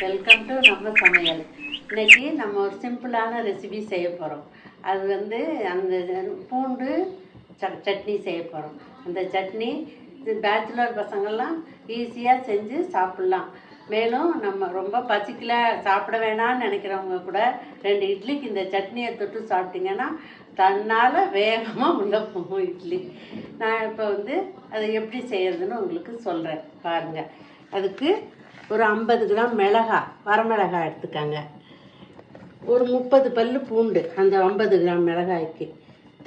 Welcome to நம்ம சமையல். இன்னைக்கு நம்ம ஒரு சிம்பிளான ரெசிபி செய்ய போகிறோம். அது வந்து அந்த பூண்டு சட்னி செய்ய போகிறோம். அந்த சட்னி பேச்சுலர் பசங்கள்லாம் ஈஸியாக செஞ்சு சாப்பிட்லாம். மேலும் நம்ம ரொம்ப பசிக்கல சாப்பிட வேணாம்னு நினைக்கிறவங்க கூட 2 இட்லிக்கு இந்த சட்னியை தொட்டு சாப்பிட்டிங்கன்னா தன்னால் வேகமாக உள்ள போகும் இட்லி. நான் இப்போ வந்து அதை எப்படி செய்யறதுன்னு உங்களுக்கு சொல்கிறேன் பாருங்கள். அதுக்கு ஒரு 50 கிராம் மிளகாய், வரமிளகாய் எடுத்துக்காங்க. ஒரு 30 பல் பூண்டு அந்த 50 கிராம் மிளகாய்க்கு.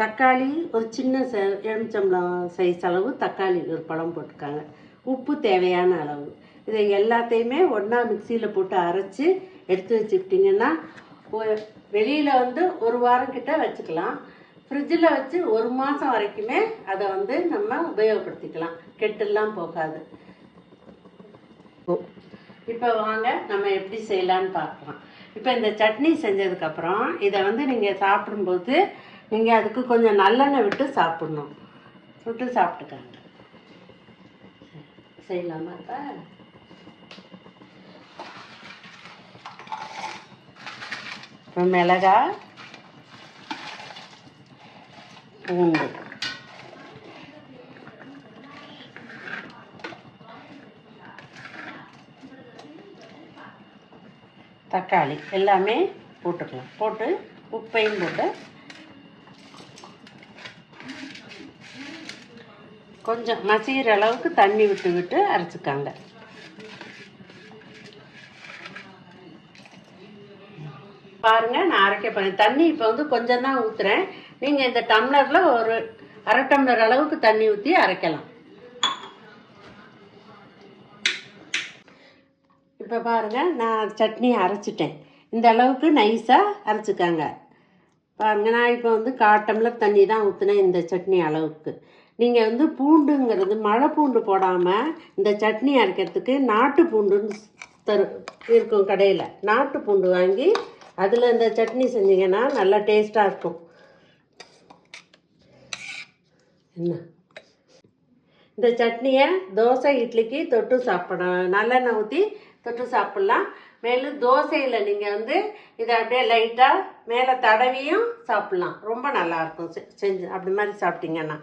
தக்காளி ஒரு சின்ன எலுமிச்சம்பழம் சைஸ் அளவு தக்காளி ஒரு பழம் போட்டுக்காங்க. உப்பு தேவையான அளவு. இதை எல்லாத்தையுமே ஒன்றா மிக்சியில் போட்டு அரைச்சி எடுத்து வச்சுக்கிட்டிங்கன்னா வெளியில் வந்து ஒரு வாரம் கிட்ட வச்சுக்கலாம். ஃப்ரிட்ஜில் வச்சு 1 மாதம் வரைக்குமே அதை வந்து நம்ம உபயோகப்படுத்திக்கலாம். கெட்டெல்லாம் போகாது. இப்போ வாங்க நம்ம எப்படி செய்யலான்னு பார்க்கலாம். இப்போ இந்த சட்னி செஞ்சதுக்கப்புறம் இதை வந்து நீங்கள் சாப்பிடும்போது நீங்கள் அதுக்கு கொஞ்சம் நல்லெண்ணெய் விட்டு சாப்பிட்ணும். விட்டு சாப்பிட்டுக்காங்க. செய்யலாமா? இப்போ மிளகாய், பூண்டு, தக்காளி எல்லாமே போட்டுக்கலாம். போட்டு உப்பையும் போட்டு கொஞ்சம் மசிகிற அளவுக்கு தண்ணி விட்டு விட்டு அரைச்சிக்காங்க. பாருங்க, நான் அரைக்க போறேன். தண்ணி இப்போ வந்து கொஞ்சம் தான் ஊற்றுறேன். நீங்கள் இந்த டம்ளரில் ஒரு அரை டம்ளர் அளவுக்கு தண்ணி ஊற்றி அரைக்கலாம். இப்போ பாருங்கள், நான் சட்னி அரைச்சிட்டேன். இந்த அளவுக்கு நைஸாக அரைச்சிக்காங்க. பாருங்கள், நான் இப்போ வந்து 1/4 டம்ளர் தண்ணி தான் ஊற்றினேன் இந்த சட்னி அளவுக்கு. நீங்கள் வந்து பூண்டுங்கிறது மழை பூண்டு போடாமல் இந்த சட்னி அரைக்கிறதுக்கு நாட்டு பூண்டுன்னு இருக்கும் கடையில். நாட்டு பூண்டு வாங்கி அதில் இந்த சட்னி செஞ்சிங்கன்னா நல்லா டேஸ்ட்டாக இருக்கும். என்ன இந்த சட்னியை தோசை இட்லிக்கு தொட்டு சாப்பிடலாம். நல்லெண்ணெய் ஊற்றி தொட்டு சாப்பிட்லாம். மேலும் தோசையில் நீங்கள் வந்து இதை அப்படியே லைட்டாக மேலே தடவியும் சாப்பிட்லாம். ரொம்ப நல்லாயிருக்கும் செஞ்சு அப்படி மாதிரி சாப்பிட்டிங்கன்னா.